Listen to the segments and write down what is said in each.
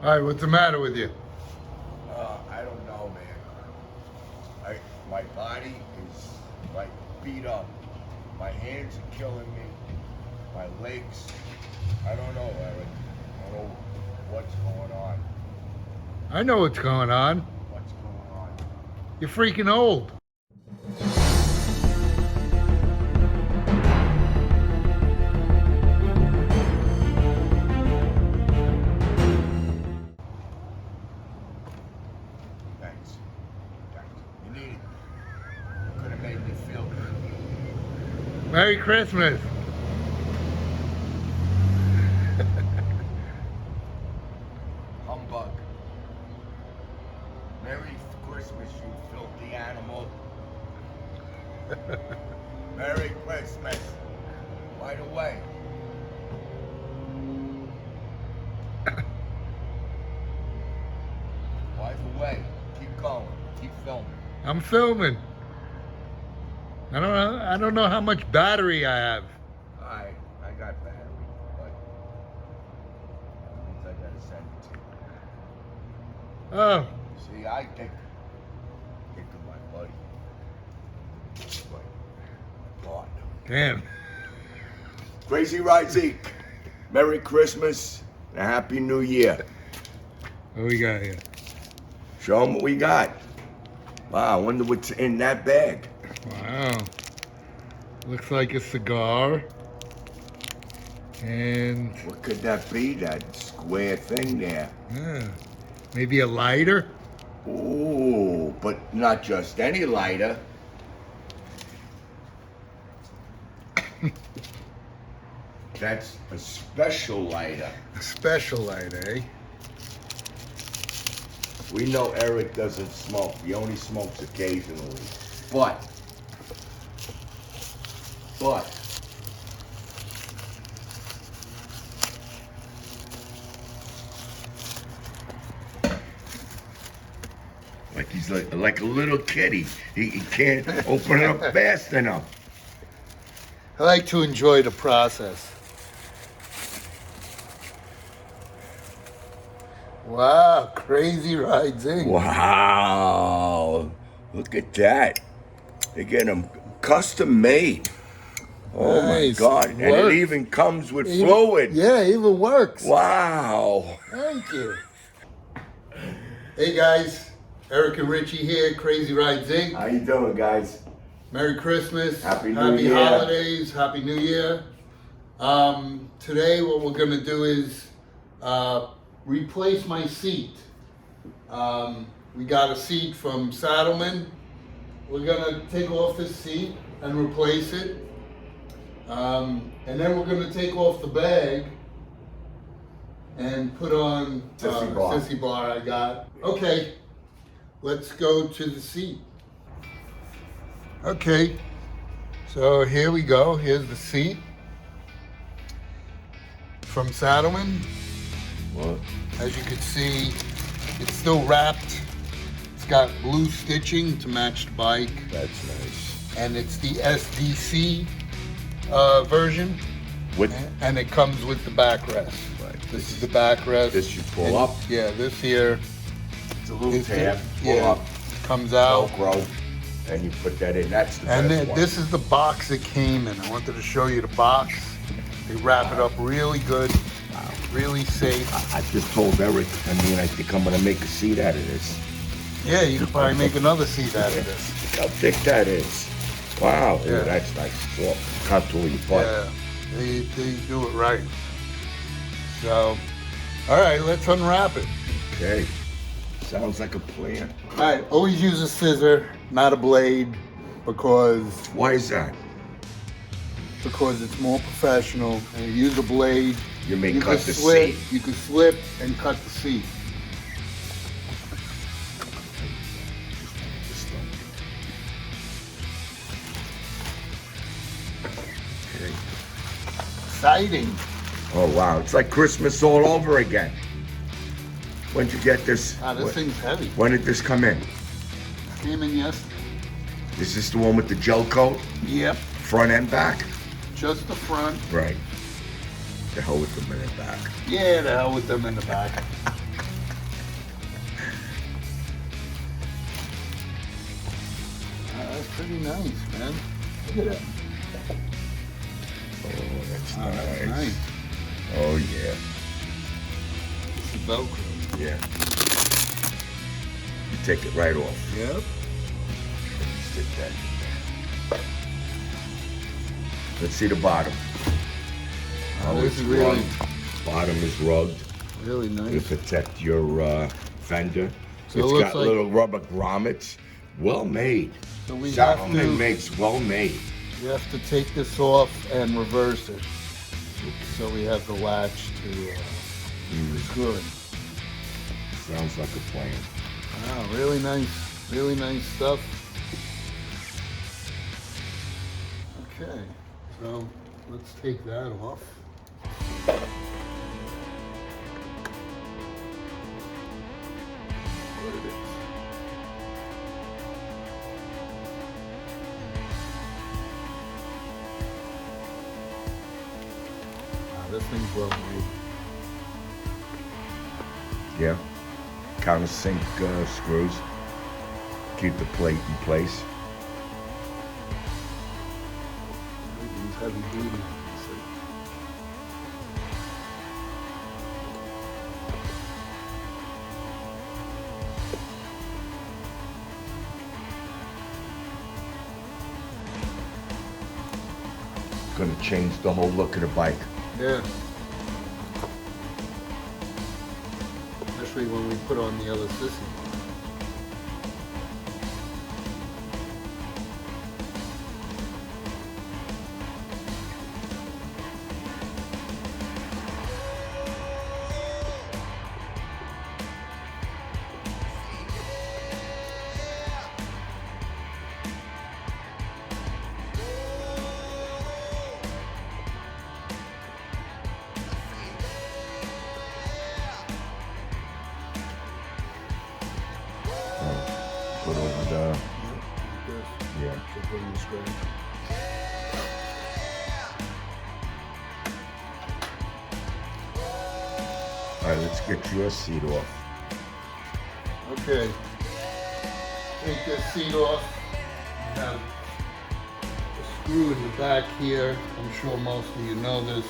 All right, what's the matter with you? I don't know, man. My body is like beat up. My hands are killing me. My legs. I don't know, Eric. I don't know what's going on. I know what's going on. What's going on? You're freaking old. Thanks. You need it. Could have made me feel good. Merry Christmas. Humbug. Merry Christmas, you filthy animal. Merry Christmas. Right away. By the way, keep going. Keep filming. I'm filming. I don't know how much battery I have. I got battery, but that means I gotta send it to you. Oh, See, I think of my buddy. My God. damn. Crazy Ride Zeke. Merry Christmas and a Happy New Year. What we got here? Show them what we got. Wow, I wonder what's in that bag. Wow. Looks like a cigar. And What could that be, that square thing there? maybe a lighter? Ooh, but not just any lighter. That's a special lighter. A special lighter, eh? We know Eric doesn't smoke. He only smokes occasionally. But, like he's like a little kid. He can't open it up fast enough. I like to enjoy the process. Wow, Crazy Ride Zing. Wow, look at that. They get them custom made. Oh Nice. my God, and Works. it even comes with fluid. Yeah, it even works. Wow. Thank you. Hey guys, Eric and Richie here, Crazy Ride Zing. How you doing, guys? Merry Christmas, Happy New Year. holidays, Happy New Year. Today what we're gonna do is replace my seat. We got a seat from Saddlemen. We're gonna take off this seat and replace it. And then we're gonna take off the bag and put on sissy bar I got. Okay, let's go to the seat. Okay, so here we go. Here's the seat from Saddlemen. What? As you can see, it's still wrapped. It's got blue stitching to match the bike. That's nice. And it's the SDC version. And it comes with the backrest. Right. This is the backrest. This you pull up. Yeah, this here. It's a little is tab. the- Pull yeah, up. comes out. Velcro. And you put that in. That's the And best then one. this is the box it came in. I wanted to show you the box. They wrap it up really good, really safe. I just told Eric, I think I'm gonna make a seat out of this. Yeah, you could probably make another seat out of this. Look how thick that is. Wow. Yeah. Ooh, that's nice. So, contour your butt. Yeah, they do it right. So, all right, let's unwrap it. Okay. Sounds like a plan. All right, always use a scissor, not a blade, because Why is that? it's more professional. And you use a blade, You may you cut could the slip, seat. you could slip and cut the seat. Okay. Exciting. Oh wow, it's like Christmas all over again. When'd you get this? Ah, this thing's heavy. When did this come in? Came in yesterday. Is this the one with the gel coat? Yep, Front and back? just the front. Right. The hell with them in the back. Yeah, the hell with them in the back. pretty nice, man. Look at that. Oh, that's Oh, nice. that's nice. Oh, yeah. It's a Velcro. Yeah. You take it right off. Yep. Stick that in there. Let's see the bottom. Oh, this it's is really, rugged. Bottom is rugged really to nice. protect your fender. So it It's looks got like- little rubber grommets. Well made. So we have to, Saddlemen makes well made. we have to take this off and reverse it. So we have the latch to screw it. Sounds like a plan. Wow, really nice stuff. Okay, so let's take that off. What it is. Wow, this thing's well made. Yeah. Countersink screws. Keep the plate in place. Everything's heavy duty. You can see. Gonna change the whole look of the bike. Yeah. Especially when we put on the other sissy. Put over the, Like this. yeah. So put in the scratch. All right, let's get your seat off. Okay. Take this seat off. You have a screw in the back here. I'm sure most of you know this.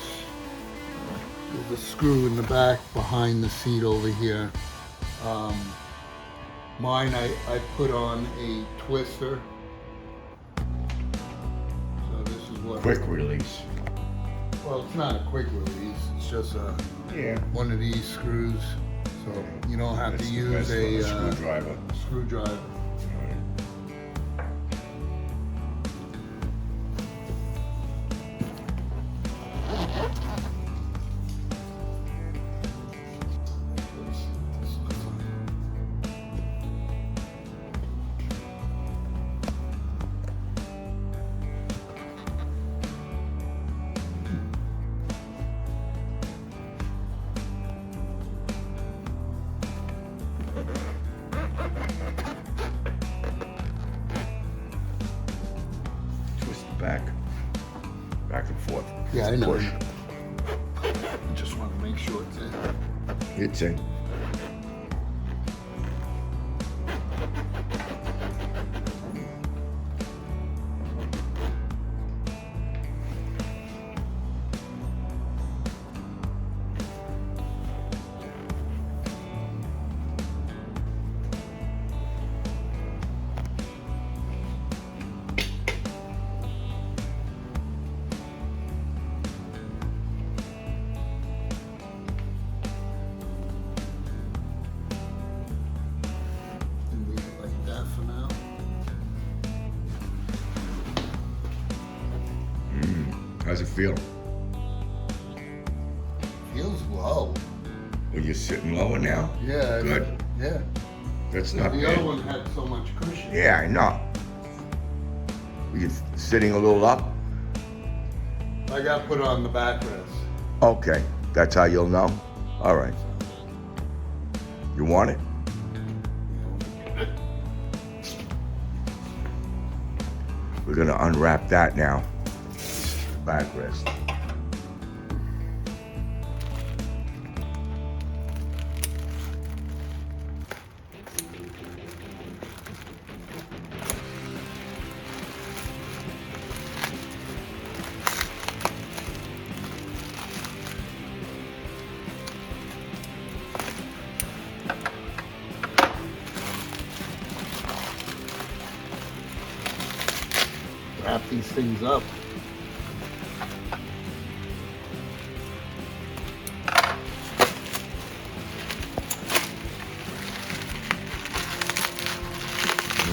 There's a screw in the back behind the seat over here. Mine, I put on a twister. So this is what... Quick release. Well, it's not a quick release. It's just Yeah. one of these screws. So you don't have That's to the use best one, a screwdriver. screwdriver. All right. Twist it back and forth. Yeah, I know. Push. I just want to make sure it's in. It's in. And leave it like that for now. How's it feel? Feels low. Well, you're sitting lower now. Yeah. Good. Yeah. That's The not other bad. one had so much cushion. Yeah, I know. You're sitting a little up? I got put on the backrest. Okay, that's how you'll know? All right. You want it? We're gonna unwrap that now. Backrest. these things up.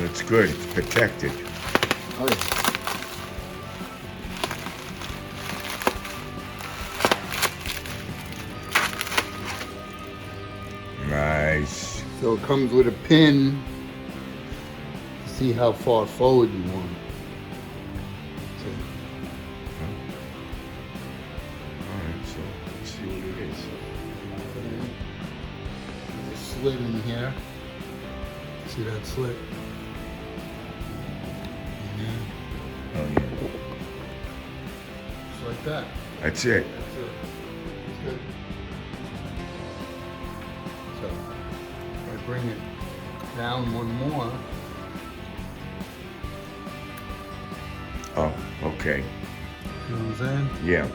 It's good. It's protected. Oh, yeah. Nice. So it comes with a pin to see how far forward you want it. Alright, so let's see what it is. There's a slit in here. See that slit? Oh yeah. Just like that. That's it. That's it. It's good. So if I bring it down one more. Oh, okay. You know what I'm saying? Yeah.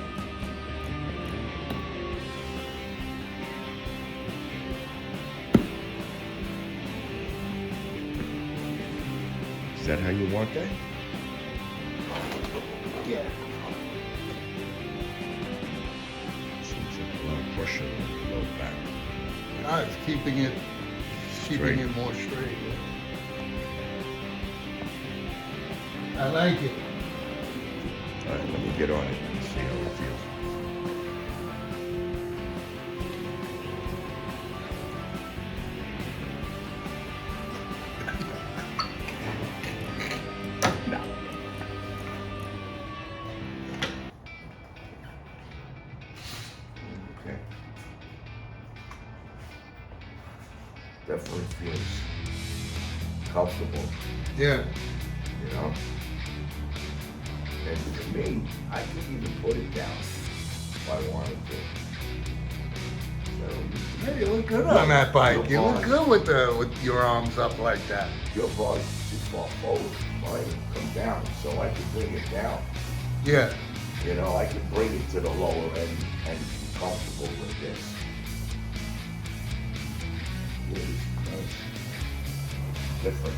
Is that how you want that? Yeah. Seems like a lot of pressure on the low back. Ah, it's keeping Straight. it more straight. Yeah. I like it. All right, let me get on it and see how it feels. Okay. Definitely feels comfortable, Yeah. you know? And to me, I could even put it down if I wanted to. So, Hey, you look good on that bike. You look good with your arms up like that. your body's too far forward. Mine come down, so I could bring it down. Yeah. You know, I could bring it to the lower end and be comfortable with this. Really nice. Different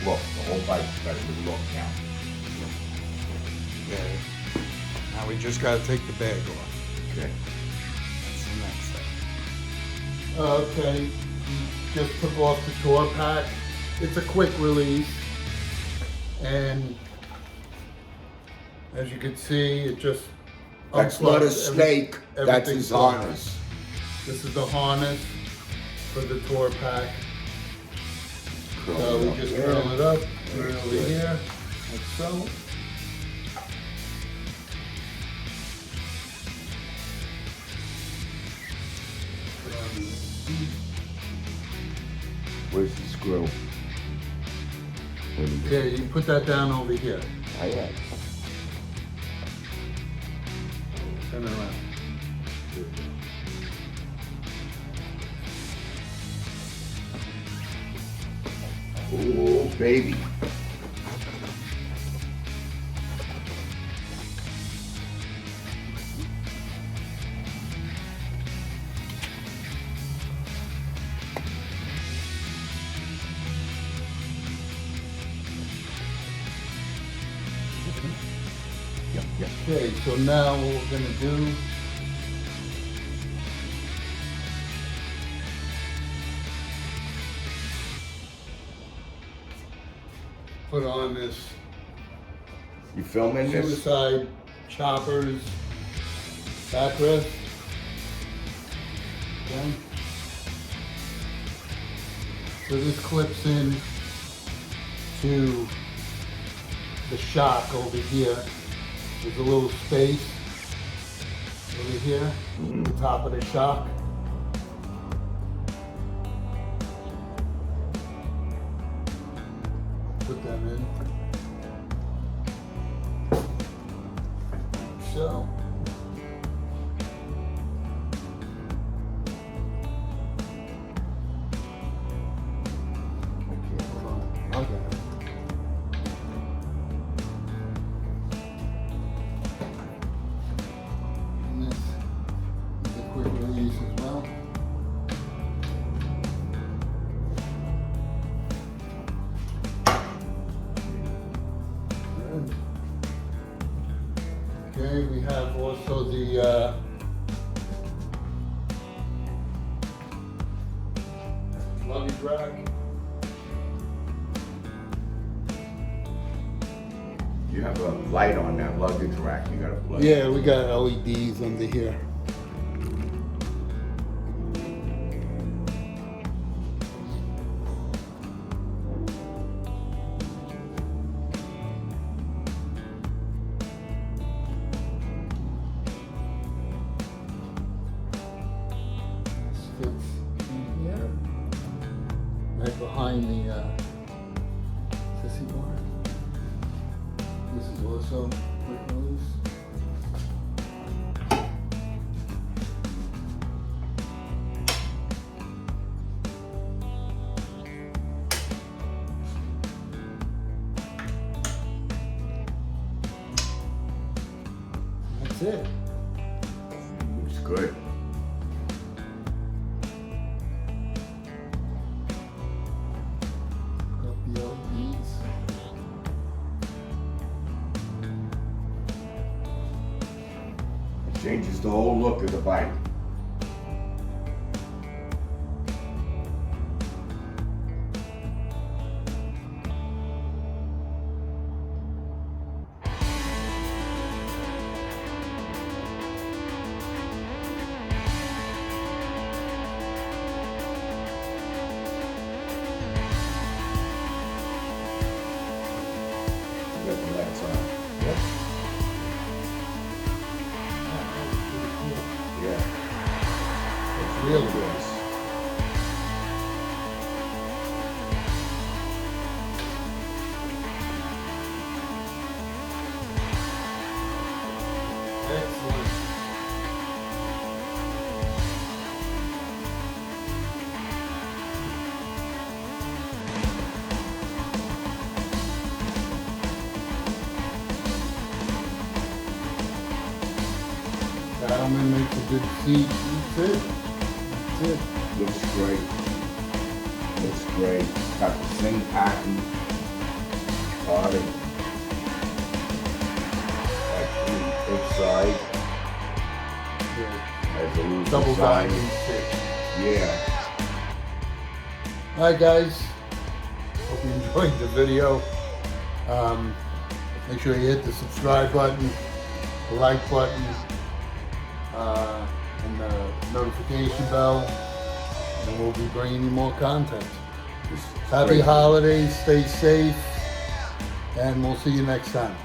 look. The whole bike's got a new look now. Yeah. Now we just gotta take the bag off. Okay. That's the next step. Okay. Just took off the tour pack. It's a quick release. And as you can see, it just That's not a unplugs snake. That's everything's his gone. harness. This is the harness for the tour pack. So we just curl it up, put it over here, like so. Put on the seat. Where's the screw? Yeah, you put that down over here. I am. Turn it around. Oh, baby. Yep. Okay, so now what we're gonna do, put on this You filming this? suicide choppers backrest. Okay. So this clips in to the shock over here. There's a little space over here, at the top of the shock. Put them in. So. Okay, hold on. I'll get it. And this is a quick release as well. Good. luggage rack. You have a light on that luggage rack. You got a plug. Yeah, we got LEDs under here. Fits in here, right behind the sissy bar. This is also quick release. That's it. Looks good. Got the LEDs. It changes the whole look of the bike. You got the lights on. Yep. Yeah. It's real good. Nice. Excellent. Saddlemen makes a good seat. That's it. That's it. Looks great. Looks great. Got the same pattern. Body. Like each side has a little Double design. diamond sit. Yeah. Alright guys, hope you enjoyed the video. Make sure you hit the subscribe button, the like button, and the notification bell, and we'll be bringing you more content. This is Happy great. holidays, stay safe, and we'll see you next time.